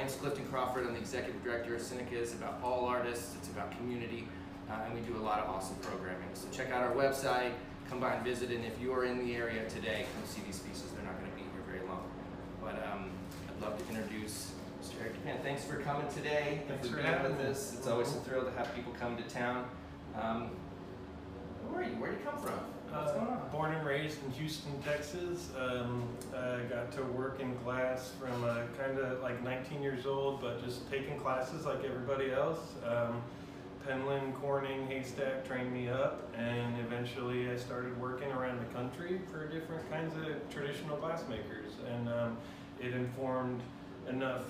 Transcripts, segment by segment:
name's Clifton Crawford. I'm the executive director of Seneca. It's about all artists. It's about community, and we do a lot of awesome programming. So check out our website. Come by and visit, and if you are in the area today, come see these pieces. They're not going to be here very long. But I'd love to introduce Mr. Eric DePan. Thanks for coming today. Thanks for being with us. It's always a thrill to have people come to town. Who are you? Where do you come from? What's going on? Born and raised in Houston, Texas. I got to work in glass from kind of like 19 years old, but just taking classes like everybody else. Penland, Corning, Haystack trained me up, and eventually I started working around the country for different kinds of traditional glassmakers, and it informed enough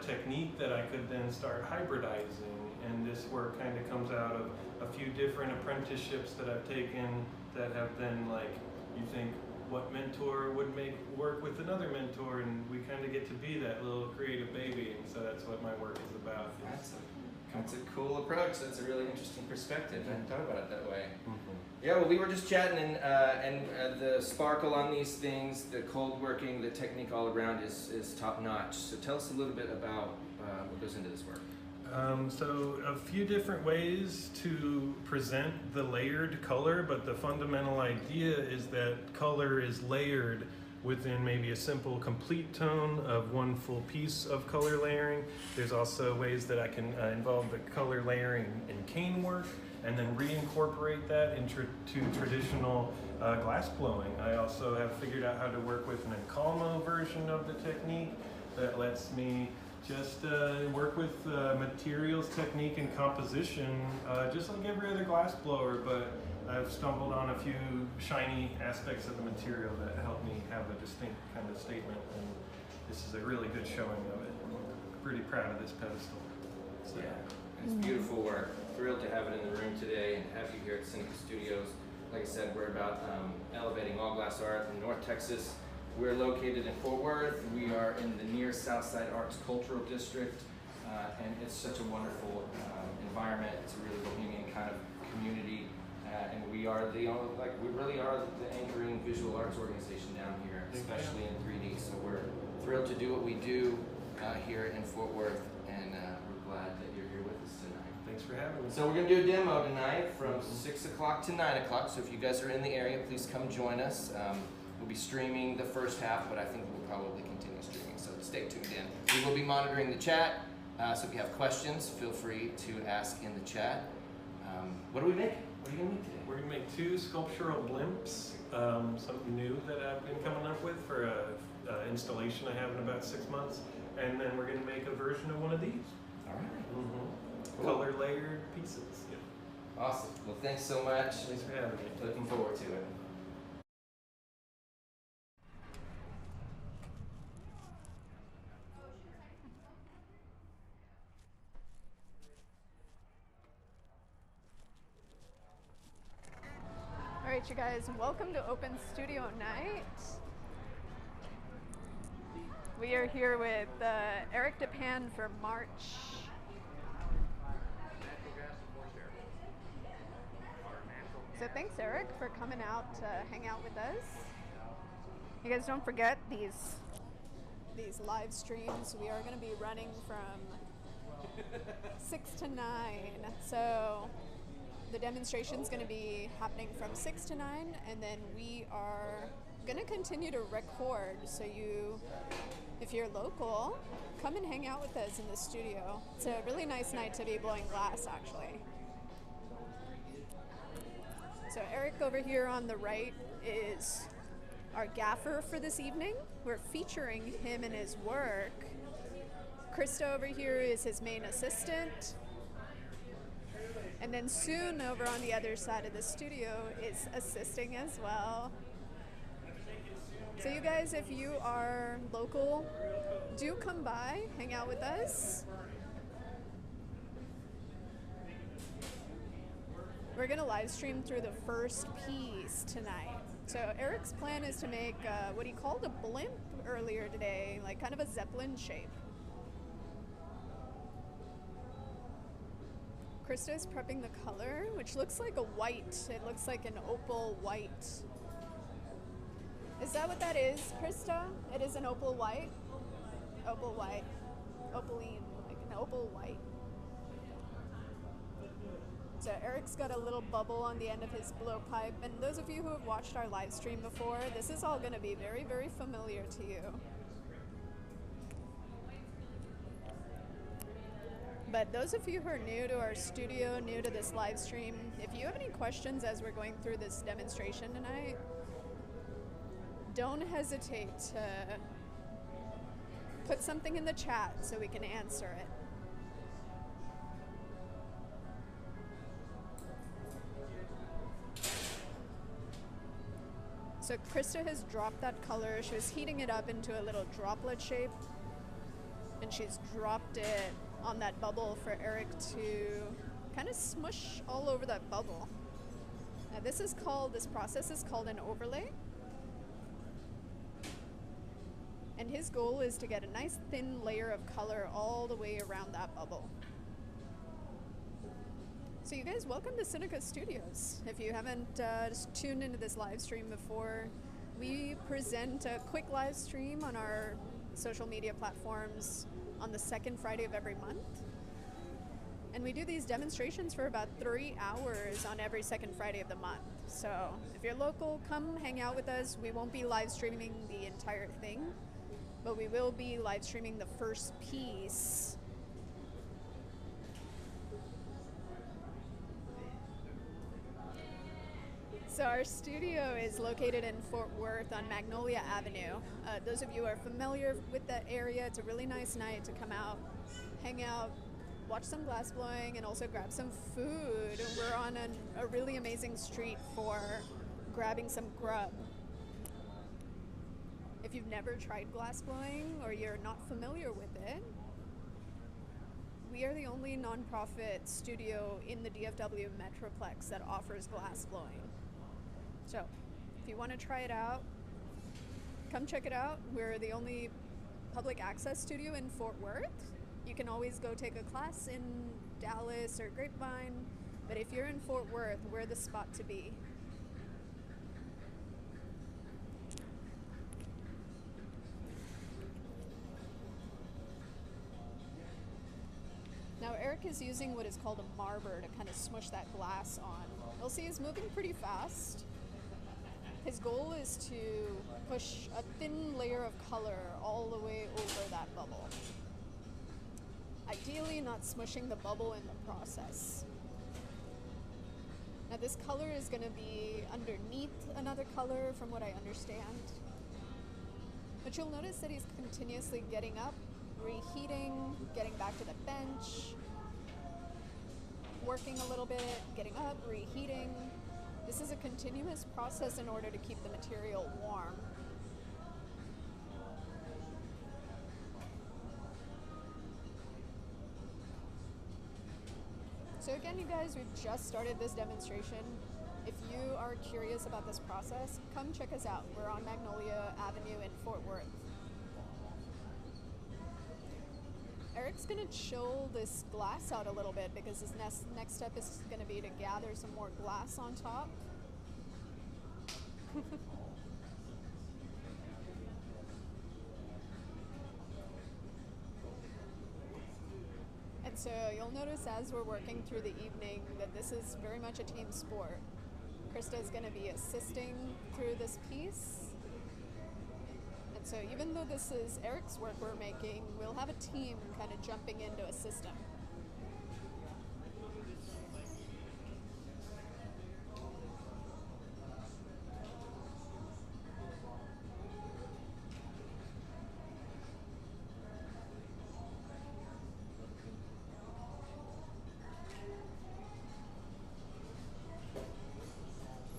technique that I could then start hybridizing, and this work kind of comes out of a few different apprenticeships that I've taken that have been like, you think, what mentor would make work with another mentor, and we kind of get to be that little creative baby, and so that's what my work is about. That's a cool approach. That's a really interesting perspective. I hadn't thought about it that way. Yeah, well, we were just chatting, and the sparkle on these things, the cold working, the technique all around is top notch. So tell us a little bit about what goes into this work. So a few different ways to present the layered color, but the fundamental idea is that color is layered within maybe a simple complete tone of one full piece of color layering. There's also ways that I can involve the color layering in cane work and then reincorporate that into traditional glass blowing. I also have figured out how to work with an encalmo version of the technique that lets me just work with materials, technique, and composition, just like every other glass blower, but I've stumbled on a few shiny aspects of the material that help me have a distinct kind of statement, and this is a really good showing of it. I'm pretty proud of this pedestal. So. Yeah, it's beautiful work. Thrilled to have it in the room today and have you here at Seneca Studios. Like I said, we're about elevating all glass art in North Texas. We're located in Fort Worth. We are in the near Southside Arts Cultural District, and it's such a wonderful environment. It's a really bohemian kind of community, and we are we really are the anchoring visual arts organization down here, especially in 3D. So we're thrilled to do what we do here in Fort Worth, and we're glad that you're here with us tonight. Thanks for having me. So we're going to do a demo tonight from 6 o'clock to 9 o'clock. So if you guys are in the area, please come join us. We'll be streaming the first half, but I think we'll probably continue streaming, so stay tuned in. We will be monitoring the chat, so if you have questions, feel free to ask in the chat. What are we making? What are you going to make today? We're going to make two sculptural blimps, something new that I've been coming up with for an installation I have in about 6 months, and then we're going to make a version of one of these. All right. Cool. Color layered pieces. Yeah. Awesome. Well, thanks so much. Thanks for having me. Looking forward to it. All right, you guys, welcome to Open Studio Night. We are here with Eric DePan for March. So thanks, Eric, for coming out to hang out with us. You guys don't forget these live streams. We are going to be running from 6 to 9. So the demonstration is going to be happening from 6 to 9, and then we are going to continue to record. So if you're local, come and hang out with us in the studio. It's a really nice night to be blowing glass, actually. So Eric over here on the right is our gaffer for this evening. We're featuring him and his work. Krista over here is his main assistant. And then soon over on the other side of the studio is assisting as well. So you guys, if you are local, do come by, hang out with us. We're gonna live stream through the first piece tonight. So Eric's plan is to make what he called a blimp earlier today, like kind of a Zeppelin shape. Krista's prepping the color, which looks like a white. It looks like an opal white. Is that what that is, Krista? It is an opal white? opal white, opaline, like an opal white. So Eric's got a little bubble on the end of his blowpipe, and those of you who have watched our live stream before, this is all going to be very, very familiar to you. But those of you who are new to our studio, new to this live stream, if you have any questions as we're going through this demonstration tonight, don't hesitate to put something in the chat so we can answer it. So Krista has dropped that color. She was heating it up into a little droplet shape, and she's dropped it on that bubble for Eric to kind of smush all over that bubble. Now this process is called an overlay. And his goal is to get a nice thin layer of color all the way around that bubble. So you guys, welcome to Sinica Studios. If you haven't just tuned into this live stream before, we present a quick live stream on our social media platforms on the second Friday of every month. And we do these demonstrations for about 3 hours on every second Friday of the month. So if you're local, come hang out with us. We won't be live streaming the entire thing, but we will be live streaming the first piece. So our studio is located in Fort Worth on Magnolia Avenue. Those of you who are familiar with that area, it's a really nice night to come out, hang out, watch some glass blowing, and also grab some food. We're on a really amazing street for grabbing some grub. If you've never tried glass blowing or you're not familiar with it, we are the only nonprofit studio in the DFW Metroplex that offers glass blowing. So if you want to try it out, come check it out. We're the only public access studio in Fort Worth. You can always go take a class in Dallas or Grapevine, but if you're in Fort Worth, we're the spot to be. Now Eric is using what is called a marber to kind of smush that glass on. You'll see he's moving pretty fast. His goal is to push a thin layer of color all the way over that bubble. Ideally not smushing the bubble in the process. Now this color is going to be underneath another color from what I understand. But you'll notice that he's continuously getting up, reheating, getting back to the bench, working a little bit, getting up, reheating. This is a continuous process in order to keep the material warm. So again, you guys, we've just started this demonstration. If you are curious about this process, come check us out. We're on Magnolia Avenue in Fort Worth. Eric's gonna chill this glass out a little bit because his next step is gonna be to gather some more glass on top. And so you'll notice as we're working through the evening that this is very much a team sport. Krista is gonna be assisting through this piece. And so even though this is Eric's work we're making, we'll have a team kind of jumping in to assist him.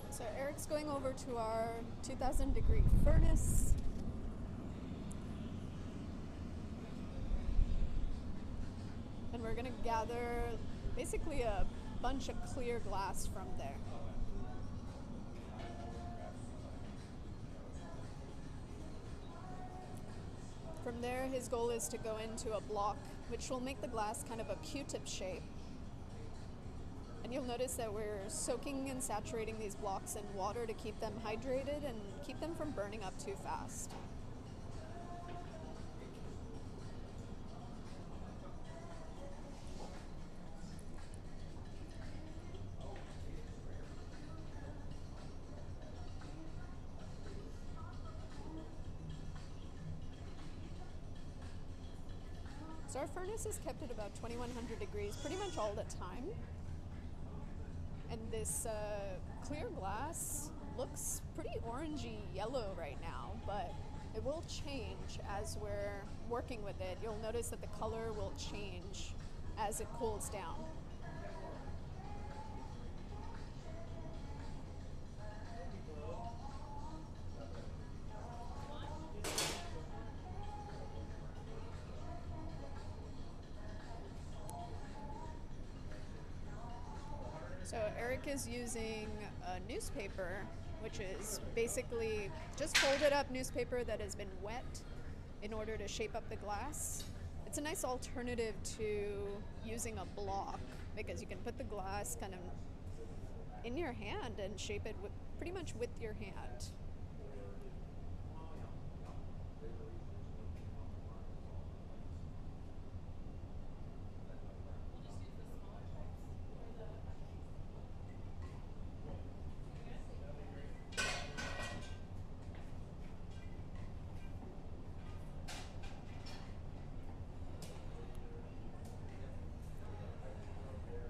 So Eric's going over to our 2000 degree furnace. And we're gonna gather basically a bunch of clear glass from there. From there, his goal is to go into a block, which will make the glass kind of a Q-tip shape. And you'll notice that we're soaking and saturating these blocks in water to keep them hydrated and keep them from burning up too fast. So our furnace is kept at about 2100 degrees pretty much all the time. And this clear glass looks pretty orangey yellow right now, but it will change as we're working with it. You'll notice that the color will change as it cools down. So Eric is using a newspaper, which is basically just folded up newspaper that has been wet in order to shape up the glass. It's a nice alternative to using a block because you can put the glass kind of in your hand and shape it pretty much with your hand.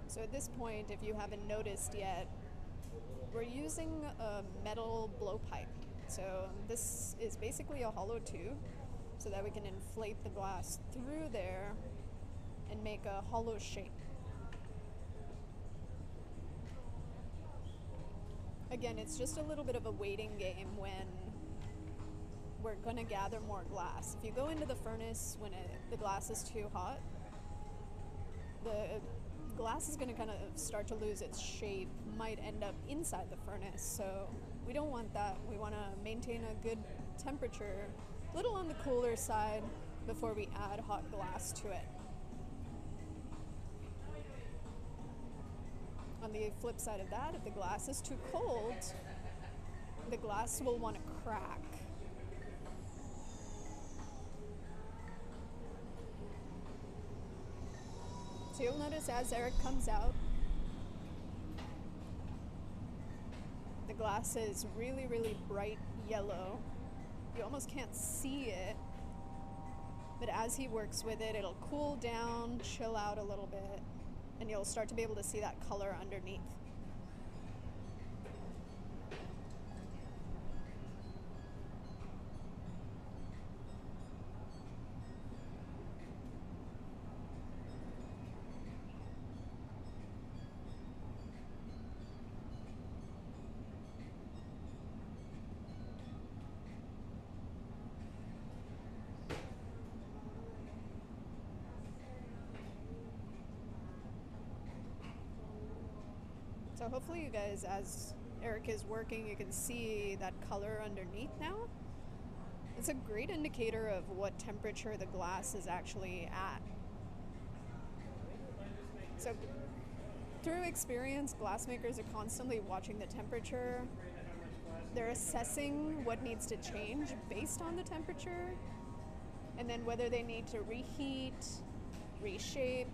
So at this point, if you haven't noticed yet, we're using a metal blowpipe. So this is basically a hollow tube so that we can inflate the glass through there and make a hollow shape. Again, it's just a little bit of a waiting game when we're gonna gather more glass. If you go into the furnace when the glass is too hot, the glass is going to kind of start to lose its shape, might end up inside the furnace, so we don't want that. We want to maintain a good temperature, a little on the cooler side before we add hot glass to it. On the flip side of that, if the glass is too cold, the glass will want to crack. So you'll notice as Eric comes out, the glass is really, really bright yellow. You almost can't see it, but as he works with it, it'll cool down, chill out a little bit, and you'll start to be able to see that color underneath. So hopefully you guys, as Eric is working, you can see that color underneath now. It's a great indicator of what temperature the glass is actually at. So through experience, glassmakers are constantly watching the temperature. They're assessing what needs to change based on the temperature, and then whether they need to reheat, reshape,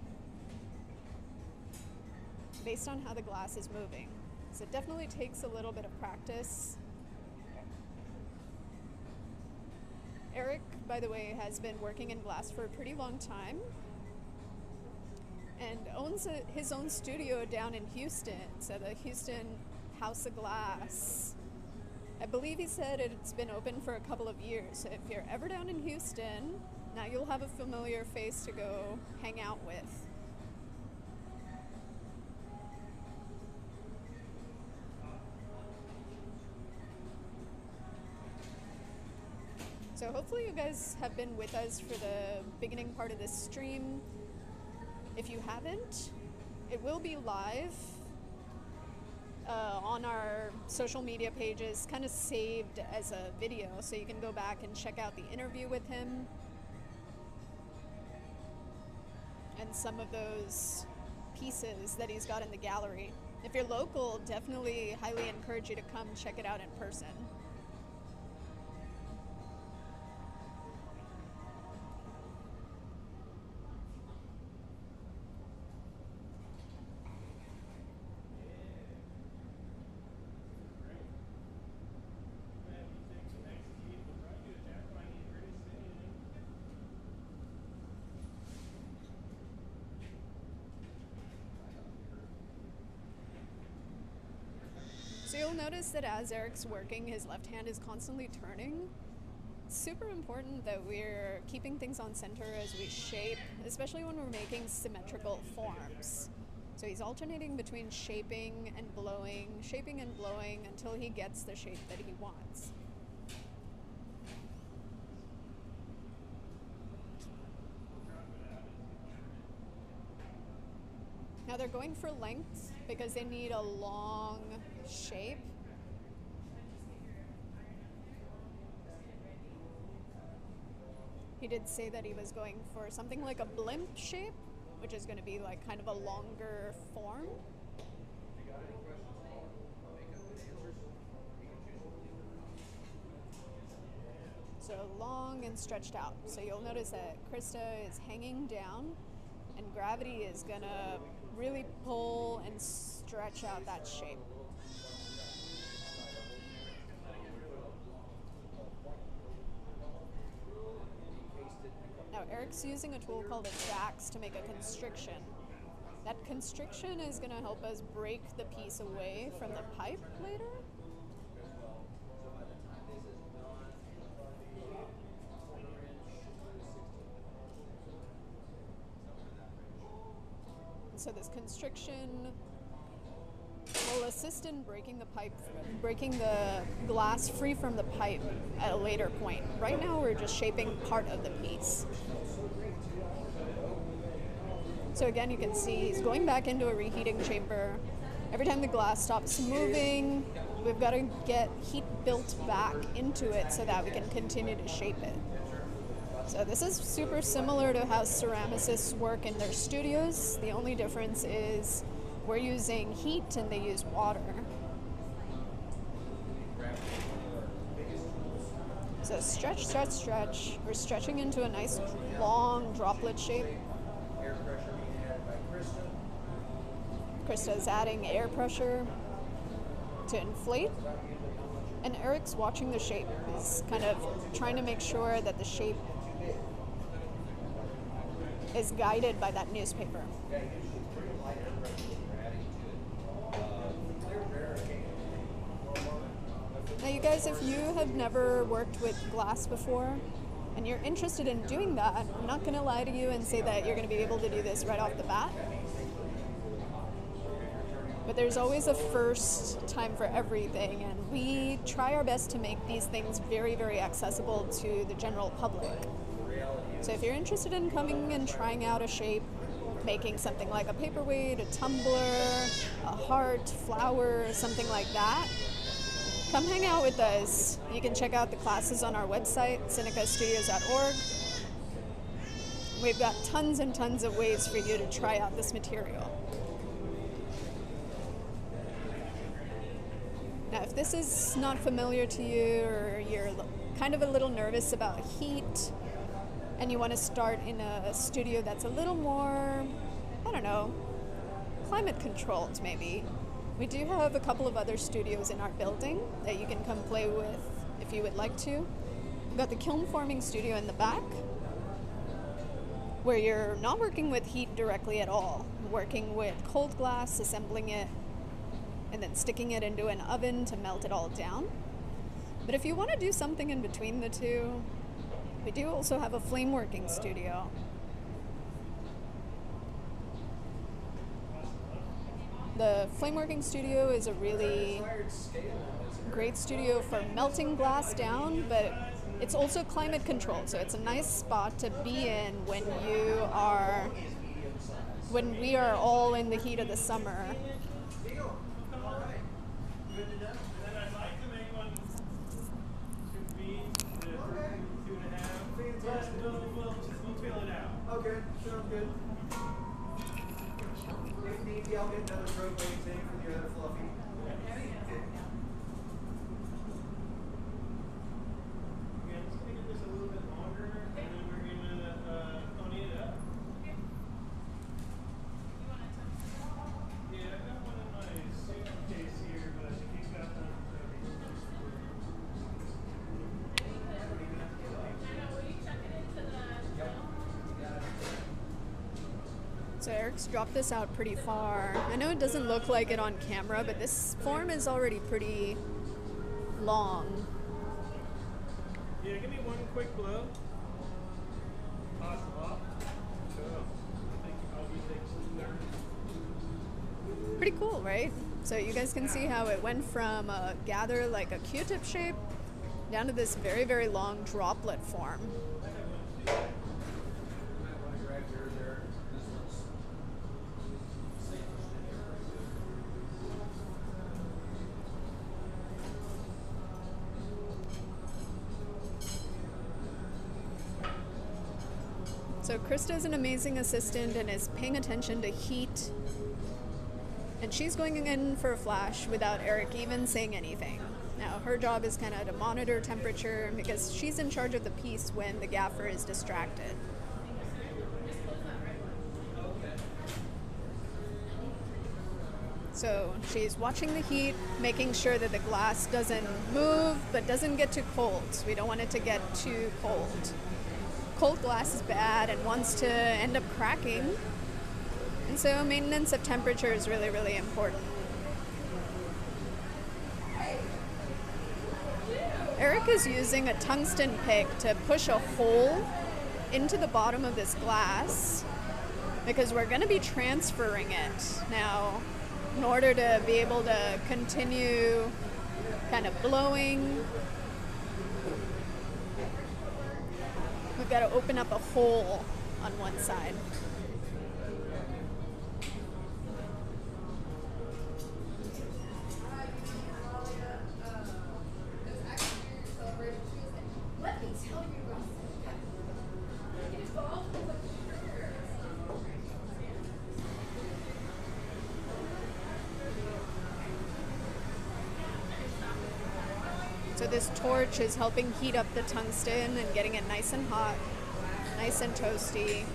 based on how the glass is moving. So it definitely takes a little bit of practice. Eric, by the way, has been working in glass for a pretty long time and owns his own studio down in Houston, so the Houston House of Glass. I believe he said it's been open for a couple of years, so if you're ever down in Houston, now you'll have a familiar face to go hang out with. So hopefully you guys have been with us for the beginning part of this stream. If you haven't, it will be live on our social media pages, kind of saved as a video, so you can go back and check out the interview with him and some of those pieces that he's got in the gallery. If you're local, definitely highly encourage you to come check it out in person. notice that as Eric's working, his left hand is constantly turning. It's super important that we're keeping things on center as we shape, especially when we're making symmetrical forms. So he's alternating between shaping and blowing until he gets the shape that he wants. Now they're going for length because they need a long shape. He did say that he was going for something like a blimp shape, which is going to be like kind of a longer form. So long and stretched out. So you'll notice that Krista is hanging down and gravity is going to really pull and stretch out that shape. Now Eric's using a tool called a jax to make a constriction. That constriction is going to help us break the piece away from the pipe later. So this constriction will assist in breaking the glass free from the pipe at a later point. Right now we're just shaping part of the piece. So again, you can see he's going back into a reheating chamber. Every time the glass stops moving, we've got to get heat built back into it so that we can continue to shape it. So this is super similar to how ceramicists work in their studios. The only difference is we're using heat and they use water. So stretch, stretch, stretch. We're stretching into a nice long droplet shape. Air pressure being added by Krista. Krista's adding air pressure to inflate. And Eric's watching the shape. He's kind of trying to make sure that the shape is guided by that newspaper. Now you guys, if you have never worked with glass before and you're interested in doing that, I'm not going to lie to you and say that you're going to be able to do this right off the bat. But there's always a first time for everything, and we try our best to make these things very, very accessible to the general public. So if you're interested in coming and trying out a shape, making something like a paperweight, a tumbler, a heart, flower, something like that, come hang out with us. You can check out the classes on our website, senecastudios.org. We've got tons and tons of ways for you to try out this material. Now, if this is not familiar to you, or you're kind of a little nervous about heat, and you want to start in a studio that's a little more, I don't know, climate controlled maybe, we do have a couple of other studios in our building that you can come play with if you would like to. We've got the kiln forming studio in the back, where you're not working with heat directly at all, working with cold glass, assembling it, and then sticking it into an oven to melt it all down. But if you want to do something in between the two, we do also have a flame working studio. The flame working studio is a really great studio for melting glass down, but it's also climate controlled, so it's a nice spot to be in when we are all in the heat of the summer. Okay, sounds good. If need be, I'll get another road weight thing for the other fluffy. Yeah, let's make this a little bit longer, and then we're gonna pony it up. Yeah, I've got one in my suitcase here, but he's got one. So Eric's dropped this out pretty far. I know it doesn't look like it on camera, but this form is already pretty long. Yeah, give me one quick blow. Toss it off. So, I think I'll be taking there. Pretty cool, right? So you guys can see how it went from a gather like a Q-tip shape down to this very, very long droplet form. So Krista's an amazing assistant and is paying attention to heat. And she's going in for a flash without Eric even saying anything. Now her job is kind of to monitor temperature because she's in charge of the piece when the gaffer is distracted. So she's watching the heat, making sure that the glass doesn't move but doesn't get too cold. We don't want it to get too cold. Cold glass is bad and wants to end up cracking. And so maintenance of temperature is really, really important. Eric is using a tungsten pick to push a hole into the bottom of this glass because we're going to be transferring it. Now, in order to be able to continue kind of blowing, we've got to open up a hole on one side. So this torch is helping heat up the tungsten and getting it nice and hot, nice and toasty.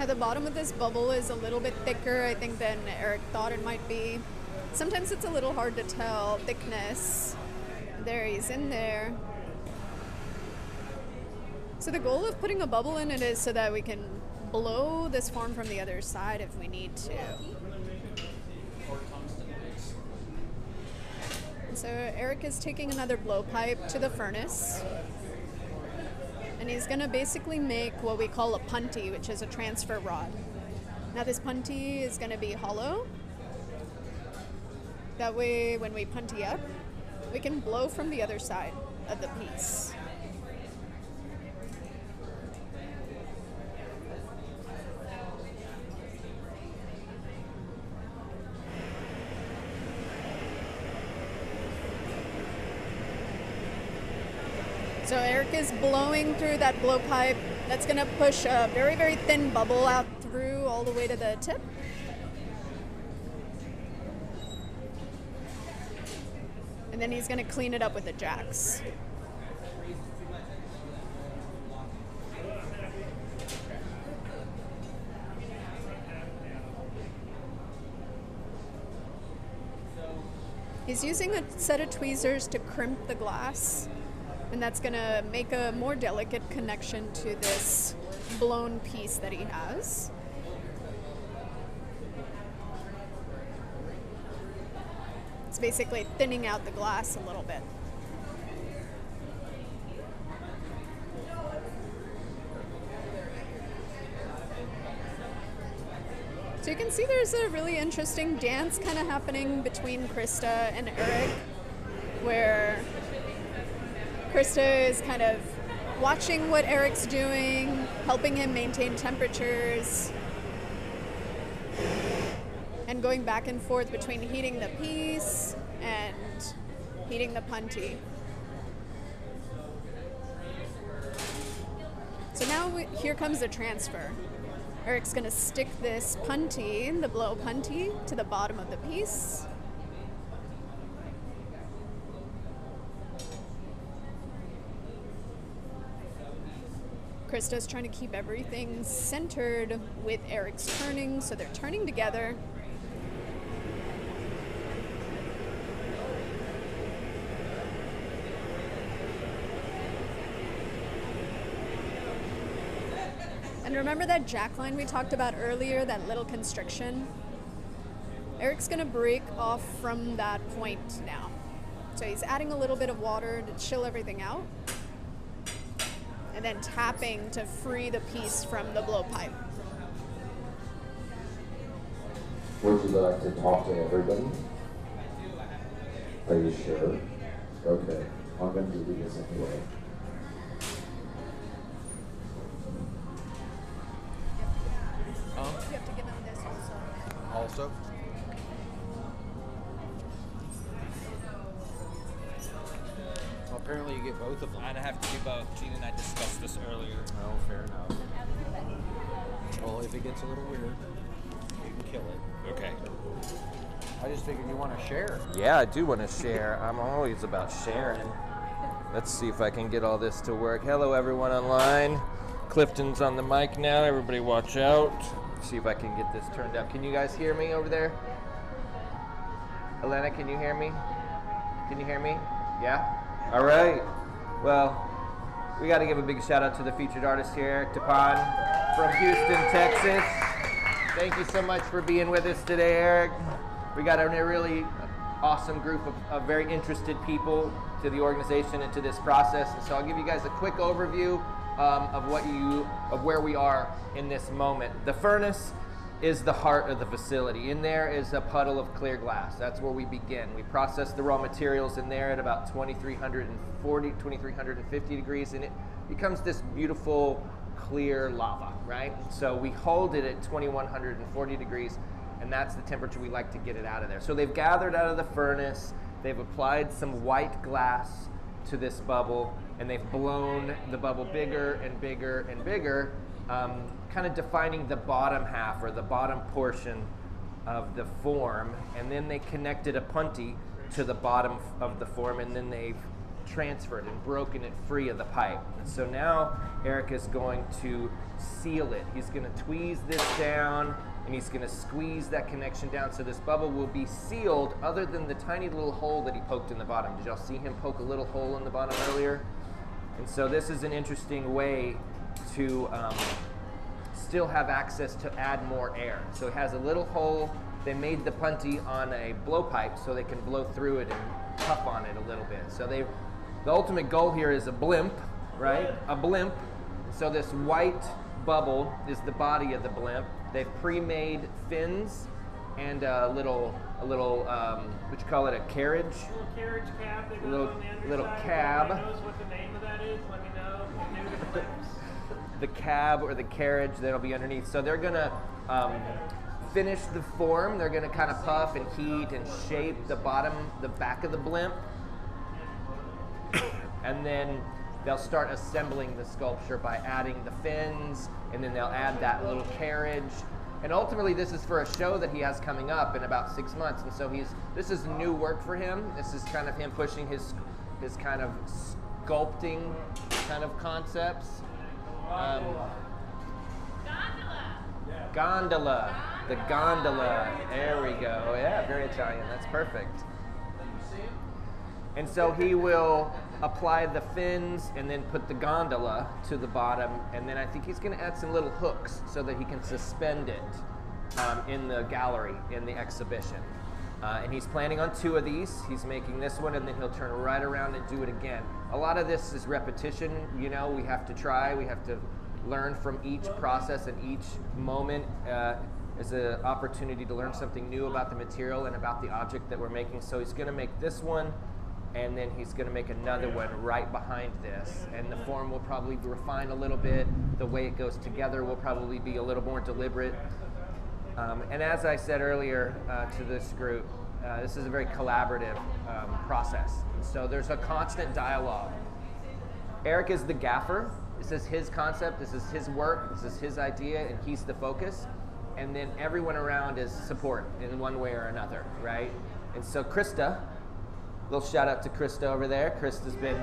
Now the bottom of this bubble is a little bit thicker, I think, than Eric thought it might be. Sometimes it's a little hard to tell thickness. There, he's in there. So the goal of putting a bubble in it is so that we can blow this form from the other side if we need to. So Eric is taking another blowpipe to the furnace. And he's going to basically make what we call a punty, which is a transfer rod. Now this punty is going to be hollow. That way when we punty up, we can blow from the other side of the piece. So Eric is blowing through that blowpipe. That's going to push a very, very thin bubble out through all the way to the tip. And then he's going to clean it up with the jacks. He's using a set of tweezers to crimp the glass. And that's going to make a more delicate connection to this blown piece that he has. It's basically thinning out the glass a little bit. So you can see there's a really interesting dance kind of happening between Krista and Eric, where Krista is kind of watching what Eric's doing, helping him maintain temperatures, and going back and forth between heating the piece and heating the punty. So now here comes the transfer. Eric's going to stick this punty, the blow punty, to the bottom of the piece. Krista's trying to keep everything centered with Eric's turning, so they're turning together. And remember that jack line we talked about earlier, that little constriction? Eric's gonna break off from that point now. So he's adding a little bit of water to chill everything out, and then tapping to free the piece from the blowpipe. Would you like to talk to everybody? Are you sure? Okay, I'm going to do this anyway. You have to give him this also. Also? Well, apparently you get both of them. I'd have to do both. Gene and I discussed this earlier. Oh, fair enough. Well, if it gets a little weird, you can kill it. Okay. I just figured you want to share. Yeah, I do want to share. I'm always about sharing. Let's see if I can get all this to work. Hello, everyone online. Clifton's on the mic now. Everybody watch out. See if I can get this turned up. Can you guys hear me over there? Elena, can you hear me? Can you hear me? Yeah? All right. Well, we got to give a big shout out to the featured artist here, Eric DePan from Houston, Texas. Thank you so much for being with us today, Eric. We got a really awesome group of very interested people to the organization and to this process. And so I'll give you guys a quick overview of where we are in this moment. The furnace is the heart of the facility. In there is a puddle of clear glass. That's where we begin. We process the raw materials in there at about 2340, 2350 degrees, and it becomes this beautiful clear lava, right? So we hold it at 2140 degrees, and that's the temperature we like to get it out of there. So they've gathered out of the furnace, they've applied some white glass to this bubble, and they've blown the bubble bigger and bigger and bigger, kind of defining the bottom half or the bottom portion of the form. And then they connected a punty to the bottom of the form, and then they've transferred and broken it free of the pipe. And so now Eric is going to seal it. He's going to tweeze this down, and he's going to squeeze that connection down so this bubble will be sealed other than the tiny little hole that he poked in the bottom. Did y'all see him poke a little hole in the bottom earlier? And so this is an interesting way to still have access to add more air. So it has a little hole. They made the punty on a blowpipe so they can blow through it and puff on it a little bit. So the ultimate goal here is a blimp, right? A blimp. So this white bubble is the body of the blimp. They've pre-made fins and a little what you call it, a carriage? Little carriage cab that goes Little- on the underside. little If cab. anybody knows what the name of that is, let me know. New to the lips. The cab or the carriage that'll be underneath. So they're gonna finish the form. They're gonna kind of puff and heat and shape the back of the blimp. And then they'll start assembling the sculpture by adding the fins, and then they'll add that little carriage. And ultimately, this is for a show that he has coming up in about 6 months. And so this is new work for him. This is kind of him pushing his kind of sculpting kind of concepts. Gondola. The gondola. There we go. Yeah, very Italian. That's perfect. And so he will apply the fins and then put the gondola to the bottom, and then I think he's going to add some little hooks so that he can suspend it in the gallery, in the exhibition. And he's planning on 2 of these. He's making this one, and then he'll turn right around and do it again. A lot of this is repetition. You know, we have to try. We have to learn from each process, and each moment is an opportunity to learn something new about the material and about the object that we're making. So he's going to make this one, and then he's going to make another one right behind this. And the form will probably be refined a little bit. The way it goes together will probably be a little more deliberate. And as I said earlier to this group, this is a very collaborative process. So there's a constant dialogue. Eric is the gaffer. This is his concept. This is his work. This is his idea, and he's the focus. And then everyone around is support in one way or another, right? And so Krista, little shout out to Krista over there. Krista's been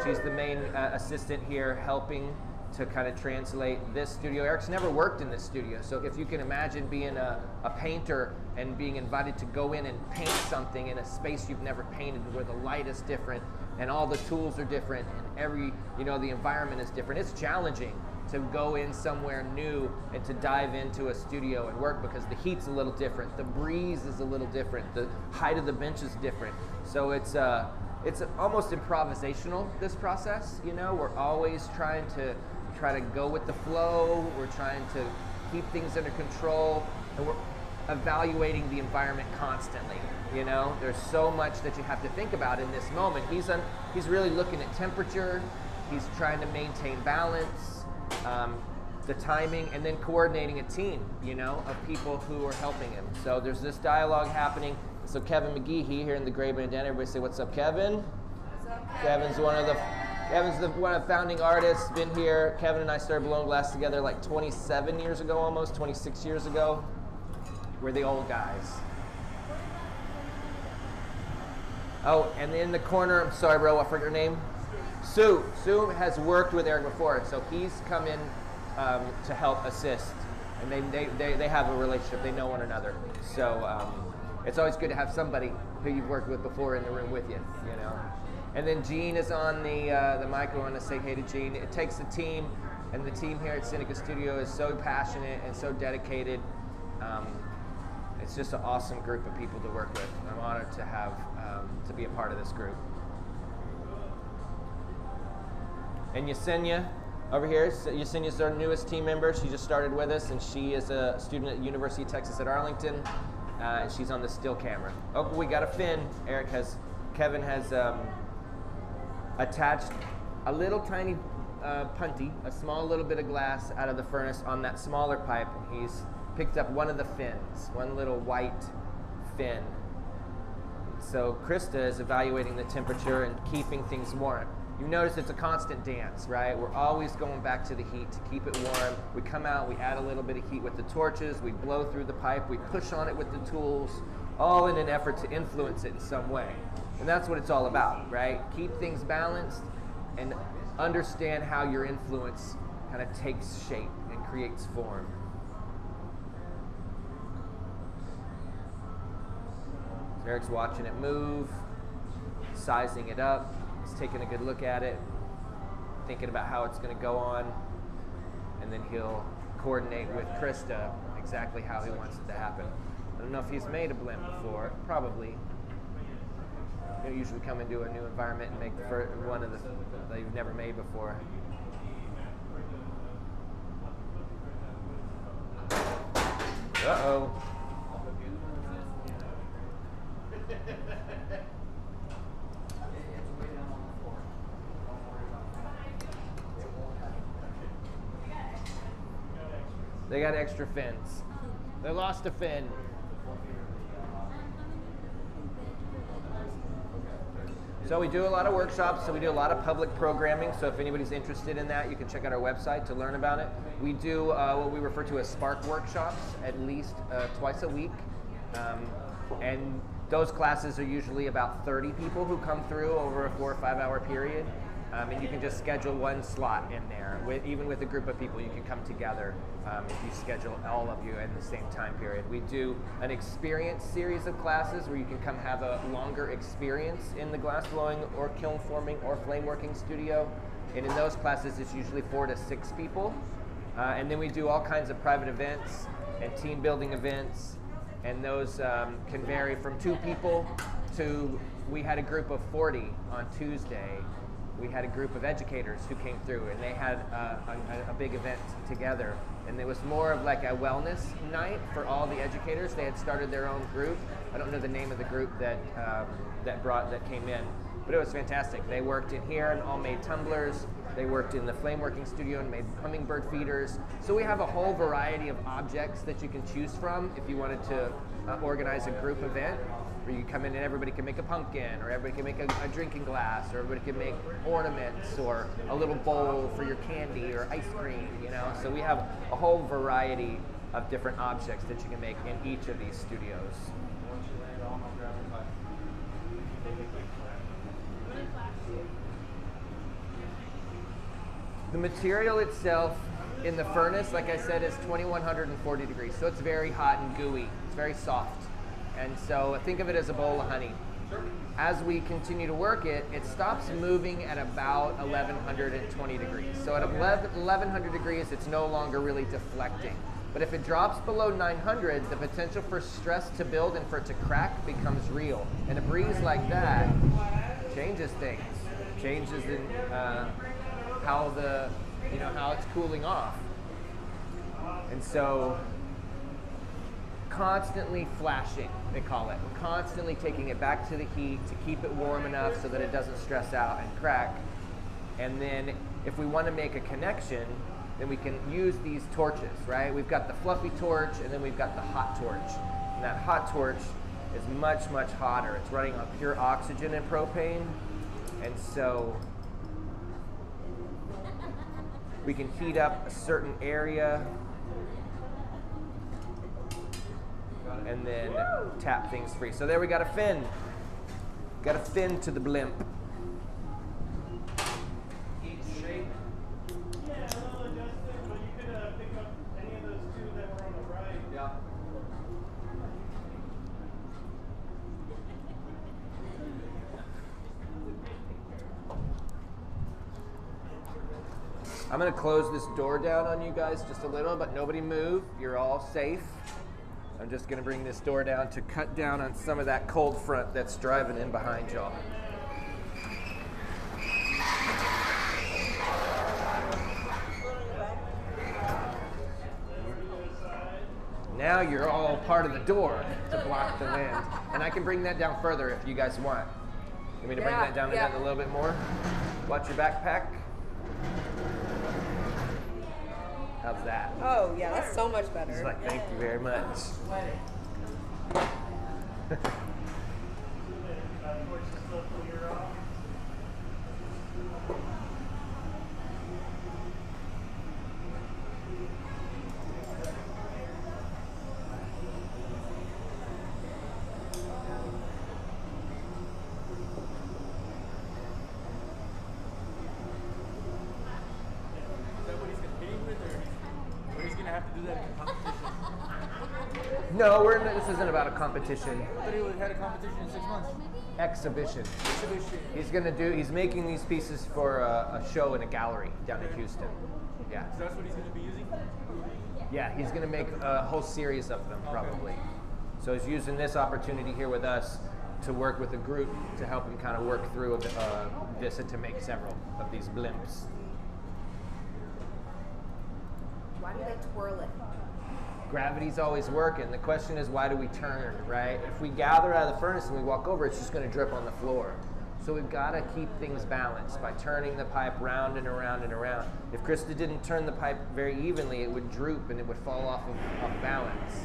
she's the main assistant here, helping to kind of translate this studio. Eric's never worked in this studio, so if you can imagine being a painter and being invited to go in and paint something in a space you've never painted, where the light is different and all the tools are different and the environment is different. It's challenging to go in somewhere new and to dive into a studio and work, because the heat's a little different, the breeze is a little different, the height of the bench is different. So it's almost improvisational, this process. You know, we're always trying to go with the flow. We're trying to keep things under control, and we're evaluating the environment constantly. You know, there's so much that you have to think about in this moment. He's really looking at temperature. He's trying to maintain balance, the timing, and then coordinating a team, you know, of people who are helping him. So there's this dialogue happening. So Kevin McGee here in the gray bandana. Everybody say, "What's up, Kevin?" What's up, Kevin? Kevin's one of the founding artists. Been here. Kevin and I started Blown Glass together like 27 years ago, almost 26 years ago. We're the old guys. Oh, and in the corner, I'm sorry, bro, I forgot your name. Sue. Sue has worked with Eric before, so he's come in to help assist, and they have a relationship. They know one another. So it's always good to have somebody who you've worked with before in the room with you, you know. And then Gene is on the mic. I want to say hey to Gene. It takes a team, and the team here at Seneca Studio is so passionate and so dedicated. It's just an awesome group of people to work with. I'm honored to have to be a part of this group. And Yesenia over here, Yesenia's our newest team member. She just started with us, and she is a student at University of Texas at Arlington, and she's on the still camera. Oh, we got a fin. Kevin has attached a little tiny punty, a small little bit of glass out of the furnace on that smaller pipe, and he's picked up one of the fins, one little white fin. So Krista is evaluating the temperature and keeping things warm. You notice it's a constant dance, right? We're always going back to the heat to keep it warm. We come out, we add a little bit of heat with the torches, we blow through the pipe, we push on it with the tools, all in an effort to influence it in some way. And that's what it's all about, right? Keep things balanced and understand how your influence kind of takes shape and creates form. Eric's watching it move, sizing it up. He's taking a good look at it, thinking about how it's going to go on, and then he'll coordinate with Krista exactly how he wants it to happen. I don't know if he's made a blend before. Probably. You usually come into a new environment and make one of the that you've never made before. Uh-oh. They got extra fins. They lost a fin. So we do a lot of workshops, so we do a lot of public programming. So if anybody's interested in that, you can check out our website to learn about it. We do what we refer to as Spark workshops at least twice a week. And those classes are usually about 30 people who come through over a 4 or 5 hour period. And you can just schedule one slot in there. Even with a group of people, you can come together if you schedule all of you in the same time period. We do an experience series of classes where you can come have a longer experience in the glass blowing or kiln forming or flame working studio. And in those classes, it's usually 4 to 6 people. And then we do all kinds of private events and team building events and those can vary from 2 people to, we had a group of 40 on Tuesday. We had a group of educators who came through, and they had a big event together. And it was more of like a wellness night for all the educators. They had started their own group. I don't know the name of the group that came in, but it was fantastic. They worked in here and all made tumblers. They worked in the flame working studio and made hummingbird feeders. So we have a whole variety of objects that you can choose from if you wanted to organize a group event, where you come in and everybody can make a pumpkin, or everybody can make a drinking glass, or everybody can make ornaments, or a little bowl for your candy or ice cream, you know? So we have a whole variety of different objects that you can make in each of these studios. The material itself in the furnace, like I said, is 2140 degrees. So it's very hot and gooey. It's very soft. And so think of it as a bowl of honey. As we continue to work it, it stops moving at about 1120 degrees. So at 1100 degrees, it's no longer really deflecting. But if it drops below 900, the potential for stress to build and for it to crack becomes real. And a breeze like that changes things. Changes in how it's cooling off. And so constantly flashing, they call it. We're constantly taking it back to the heat to keep it warm enough so that it doesn't stress out and crack. And then if we want to make a connection, then we can use these torches, right? We've got the fluffy torch, and then we've got the hot torch. And that hot torch is much, much hotter. It's running on pure oxygen and propane. And so we can heat up a certain area and then tap things free. So there we got a fin. Got a fin to the blimp. Yeah, a little adjusted, but you could pick up any of those 2 that were on the right. Yeah. I'm going to close this door down on you guys just a little, but nobody move. You're all safe. I'm just going to bring this door down to cut down on some of that cold front that's driving in behind y'all. Now you're all part of the door to block the wind. And I can bring that down further if you guys want. You want me to bring that down a little bit more? Watch your backpack. How's that? Oh, yeah, that's so much better. It's like, thank you very much. No, this isn't about a competition. I thought he had a competition in 6 months. Exhibition. He's making these pieces for a show in a gallery down in Houston. Yeah. So that's what he's going to be using? Yeah, he's going to make a whole series of them, probably. So he's using this opportunity here with us to work with a group to help him kind of work through this and to make several of these blimps. Why do they twirl it? Gravity's always working. The question is, why do we turn, right? If we gather out of the furnace and we walk over, it's just going to drip on the floor. So we've got to keep things balanced by turning the pipe round and around and around. If Krista didn't turn the pipe very evenly, it would droop and it would fall off of balance,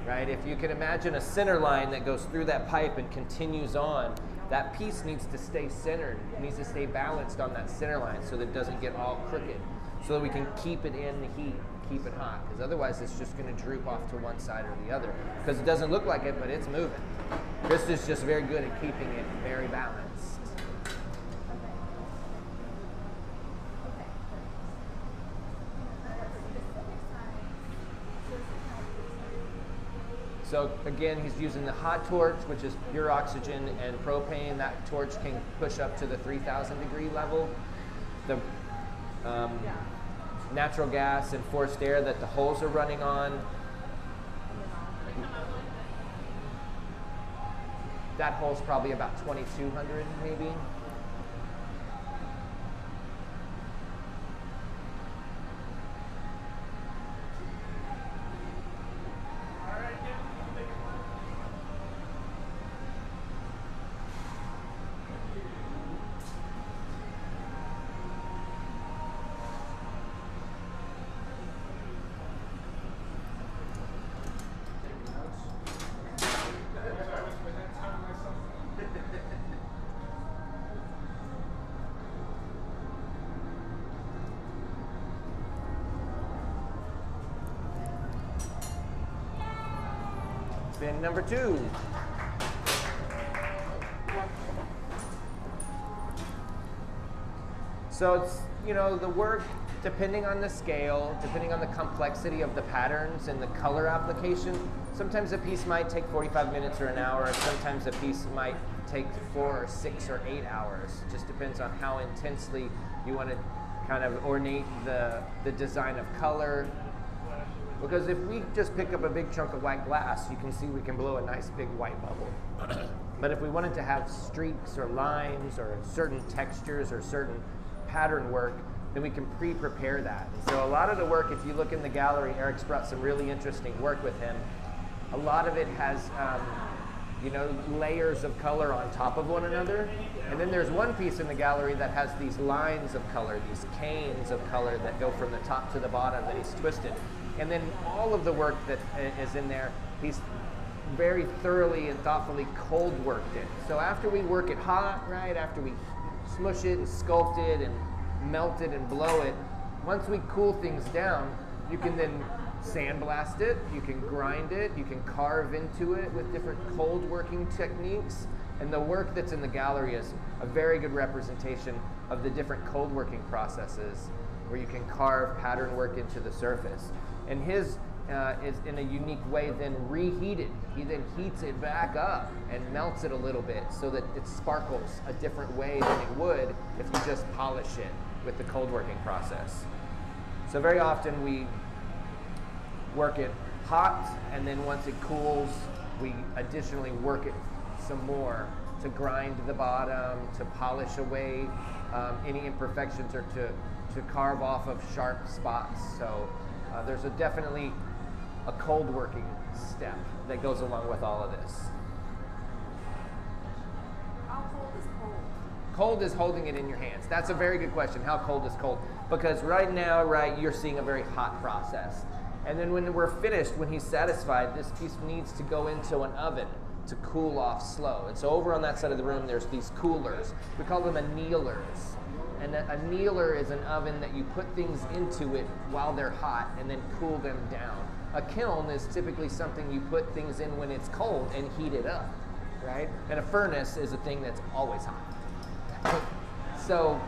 right? If you can imagine a center line that goes through that pipe and continues on, that piece needs to stay centered. It needs to stay balanced on that center line so that it doesn't get all crooked, so that we can keep it in the heat, keep it hot, because otherwise it's just going to droop off to one side or the other, because it doesn't look like it, but it's moving. Krista's just very good at keeping it very balanced. So again, he's using the hot torch, which is pure oxygen and propane. That torch can push up to the 3,000 degree level. The natural gas and forced air that the holes are running on that hole's probably about 2,200 maybe. Spin number 2. So it's, you know, the work, depending on the scale, depending on the complexity of the patterns and the color application, sometimes a piece might take 45 minutes or an hour, sometimes a piece might take 4 or 6 or 8 hours. It just depends on how intensely you want to kind of ornate the design of color. Because if we just pick up a big chunk of white glass, you can see we can blow a nice big white bubble. But if we wanted to have streaks or lines or certain textures or certain pattern work, then we can pre-prepare that. And so a lot of the work, if you look in the gallery, Eric's brought some really interesting work with him. A lot of it has, you know, layers of color on top of one another. And then there's one piece in the gallery that has these lines of color, these canes of color that go from the top to the bottom that he's twisted. And then all of the work that is in there, he's very thoroughly and thoughtfully cold worked it. So after we work it hot, right, after we smush it and sculpt it and melt it and blow it, once we cool things down, you can then sandblast it, you can grind it, you can carve into it with different cold working techniques. And the work that's in the gallery is a very good representation of the different cold working processes where you can carve pattern work into the surface. And his is in a unique way then reheated. He then heats it back up and melts it a little bit so that it sparkles a different way than it would if you just polish it with the cold working process. So very often we work it hot, and then once it cools, we additionally work it some more to grind the bottom, to polish away any imperfections, or to carve off of sharp spots. So there's definitely a cold working step that goes along with all of this. How cold is cold? Cold is holding it in your hands. That's a very good question. How cold is cold? Because right now, right, you're seeing a very hot process. And then when we're finished, when he's satisfied, this piece needs to go into an oven to cool off slow. And so over on that side of the room, there's these coolers. We call them annealers. And an annealer is an oven that you put things into it while they're hot and then cool them down. A kiln is typically something you put things in when it's cold and heat it up, right? And a furnace is a thing that's always hot. So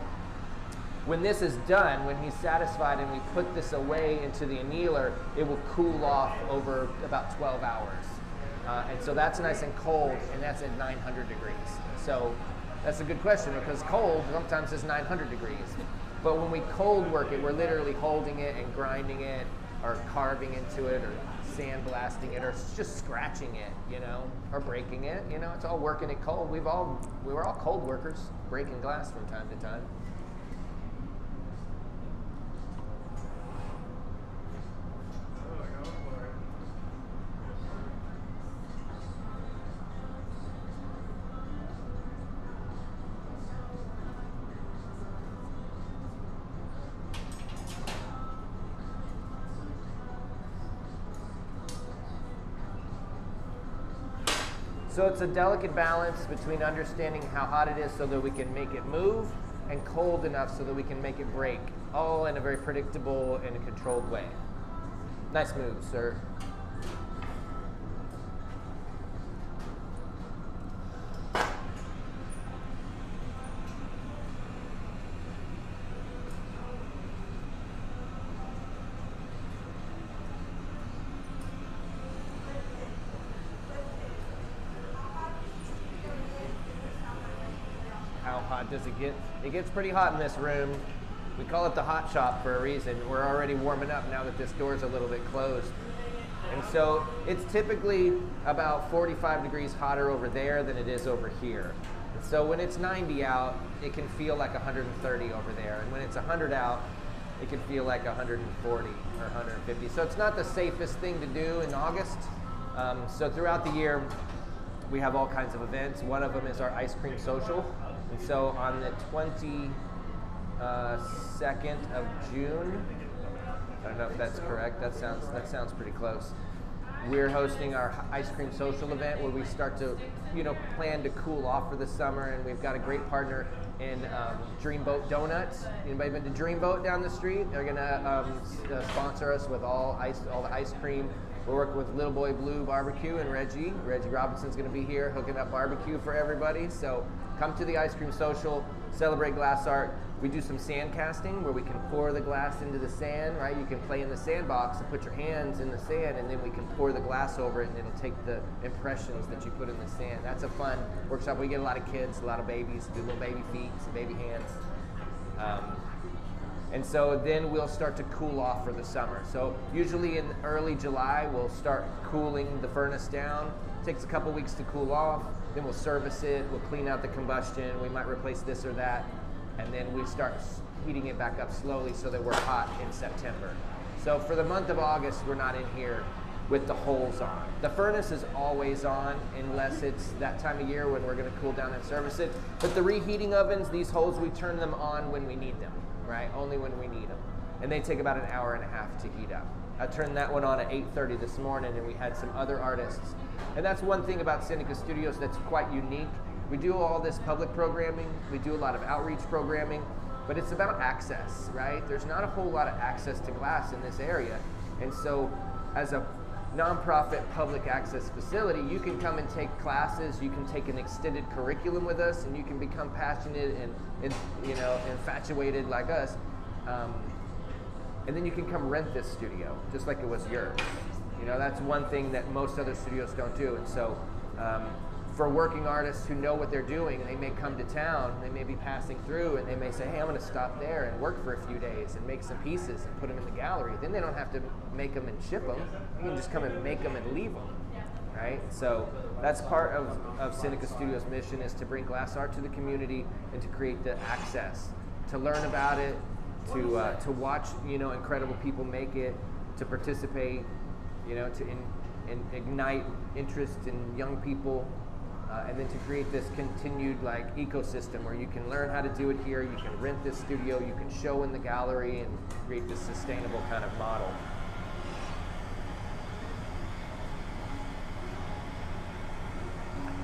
when this is done, when he's satisfied and we put this away into the annealer, it will cool off over about 12 hours. And so that's nice and cold, and that's at 900 degrees. So that's a good question, because cold sometimes is 900 degrees. But when we cold work it, we're literally holding it and grinding it, or carving into it, or sandblasting it, or just scratching it, you know, or breaking it. You know, it's all working it cold. We were all cold workers, breaking glass from time to time. So it's a delicate balance between understanding how hot it is so that we can make it move, and cold enough so that we can make it break, all in a very predictable and a controlled way. Nice move, sir. How hot does it get? It gets pretty hot in this room. We call it the hot shop for a reason. We're already warming up now that this door is a little bit closed. And so it's typically about 45 degrees hotter over there than it is over here. And so when it's 90 out, it can feel like 130 over there. And when it's 100 out, it can feel like 140 or 150. So it's not the safest thing to do in August. So throughout the year, we have all kinds of events. One of them is our ice cream social. And so on the 22nd of June, I don't know if that's correct. That sounds pretty close. We're hosting our ice cream social event where we start to, plan to cool off for the summer, and we've got a great partner in Dreamboat Donuts. Anybody been to Dreamboat down the street? They're gonna sponsor us with all the ice cream. We're working with Little Boy Blue Barbecue and Reggie. Reggie Robinson's gonna be here hooking up barbecue for everybody. So come to the ice cream social, celebrate glass art. We do some sand casting where we can pour the glass into the sand, right? You can play in the sandbox and put your hands in the sand, and then we can pour the glass over it, and it'll take the impressions that you put in the sand. That's a fun workshop. We get a lot of kids, a lot of babies, do little baby feet, some baby hands. And so then we'll start to cool off for the summer. So usually in early July, we'll start cooling the furnace down. It takes a couple weeks to cool off. Then we'll service it. We'll clean out the combustion. We might replace this or that. And then we start heating it back up slowly so that we're hot in September. So for the month of August, we're not in here with the holes on. The furnace is always on unless it's that time of year when we're gonna cool down and service it. But the reheating ovens, these holes, we turn them on when we need them, right? Only when we need them. And they take about an hour and a half to heat up. I turned that one on at 8:30 this morning, and we had some other artists. And that's one thing about Seneca Studios that's quite unique. We do all this public programming, we do a lot of outreach programming, but it's about access, right? There's not a whole lot of access to glass in this area. And so as a nonprofit public access facility, you can come and take classes, you can take an extended curriculum with us, and you can become passionate and infatuated like us. And then you can come rent this studio, just like it was yours. That's one thing that most other studios don't do. And so for working artists who know what they're doing, they may come to town, they may be passing through, and they may say, hey, I'm gonna stop there and work for a few days and make some pieces and put them in the gallery. Then they don't have to make them and ship them. You can just come and make them and leave them, right? So that's part of Seneca Studios' mission, is to bring glass art to the community and to create the access, to learn about it, to watch, incredible people make it, to participate, to ignite interest in young people. And then to create this continued ecosystem where you can learn how to do it here, you can rent this studio, you can show in the gallery, and create this sustainable kind of model.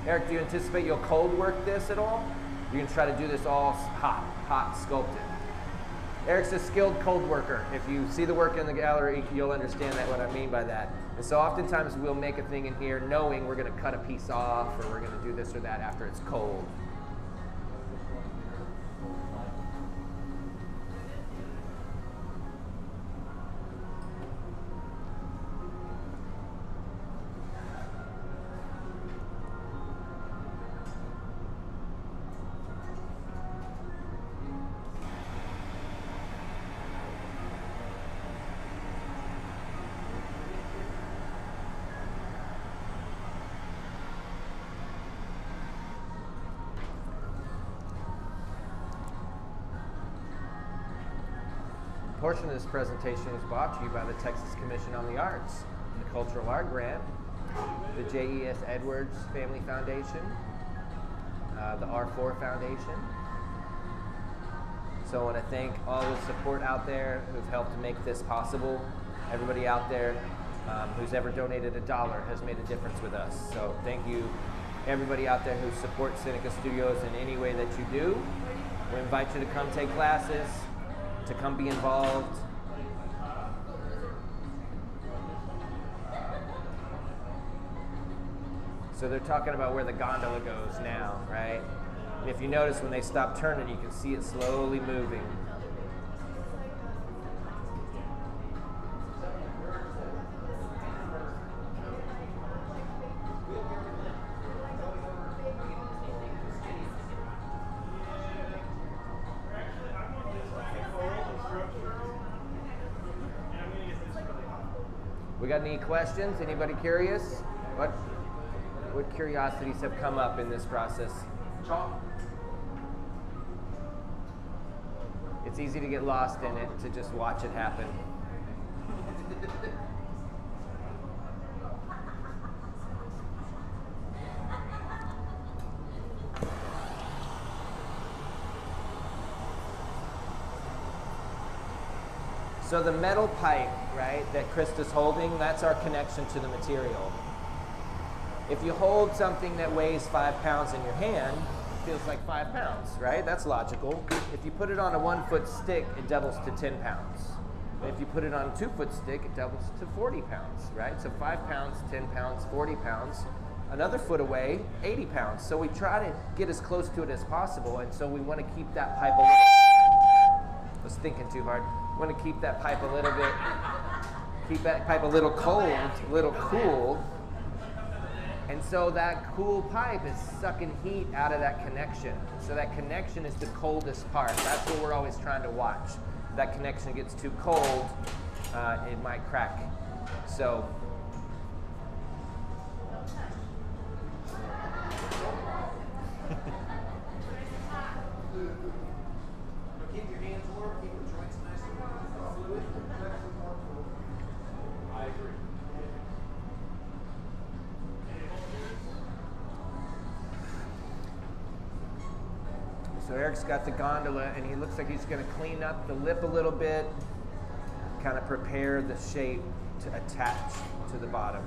Eric, do you anticipate you'll cold work this at all? You're gonna try to do this all hot sculpted. Eric's a skilled cold worker. If you see the work in the gallery, you'll understand what I mean by that. And so oftentimes we'll make a thing in here knowing we're gonna cut a piece off, or we're gonna do this or that after it's cold. A portion of this presentation was brought to you by the Texas Commission on the Arts, the Cultural Art Grant, the J.E.S. Edwards Family Foundation, the R4 Foundation. So I want to thank all the support out there who've helped to make this possible. Everybody out there who's ever donated $1 has made a difference with us. So thank you, everybody out there who supports Seneca Studios in any way that you do. We invite you to come take classes, to come be involved. So they're talking about where the gondola goes now, right? And if you notice, when they stop turning, you can see it slowly moving. We got any questions? Anybody curious? What curiosities have come up in this process? It's easy to get lost in it, to just watch it happen. So the metal pipe, right, that Krista's holding, that's our connection to the material. If you hold something that weighs 5 pounds in your hand, it feels like 5 pounds, right? That's logical. If you put it on a 1-foot stick, it doubles to 10 pounds. If you put it on a 2-foot stick, it doubles to 40 pounds, right? So 5 pounds, 10 pounds, 40 pounds. Another foot away, 80 pounds. So we try to get as close to it as possible, and so we want to keep that pipe a little... I was thinking too hard. We want to keep that pipe a little bit, keep that pipe a little cold, a little cool. And so that cool pipe is sucking heat out of that connection. So that connection is the coldest part. That's what we're always trying to watch. If that connection gets too cold, it might crack. So Keep your hands warm, keep the joints nice and fluid. I agree. So Eric's got the gondola, and he looks like he's going to clean up the lip a little bit, kind of prepare the shape to attach to the bottom.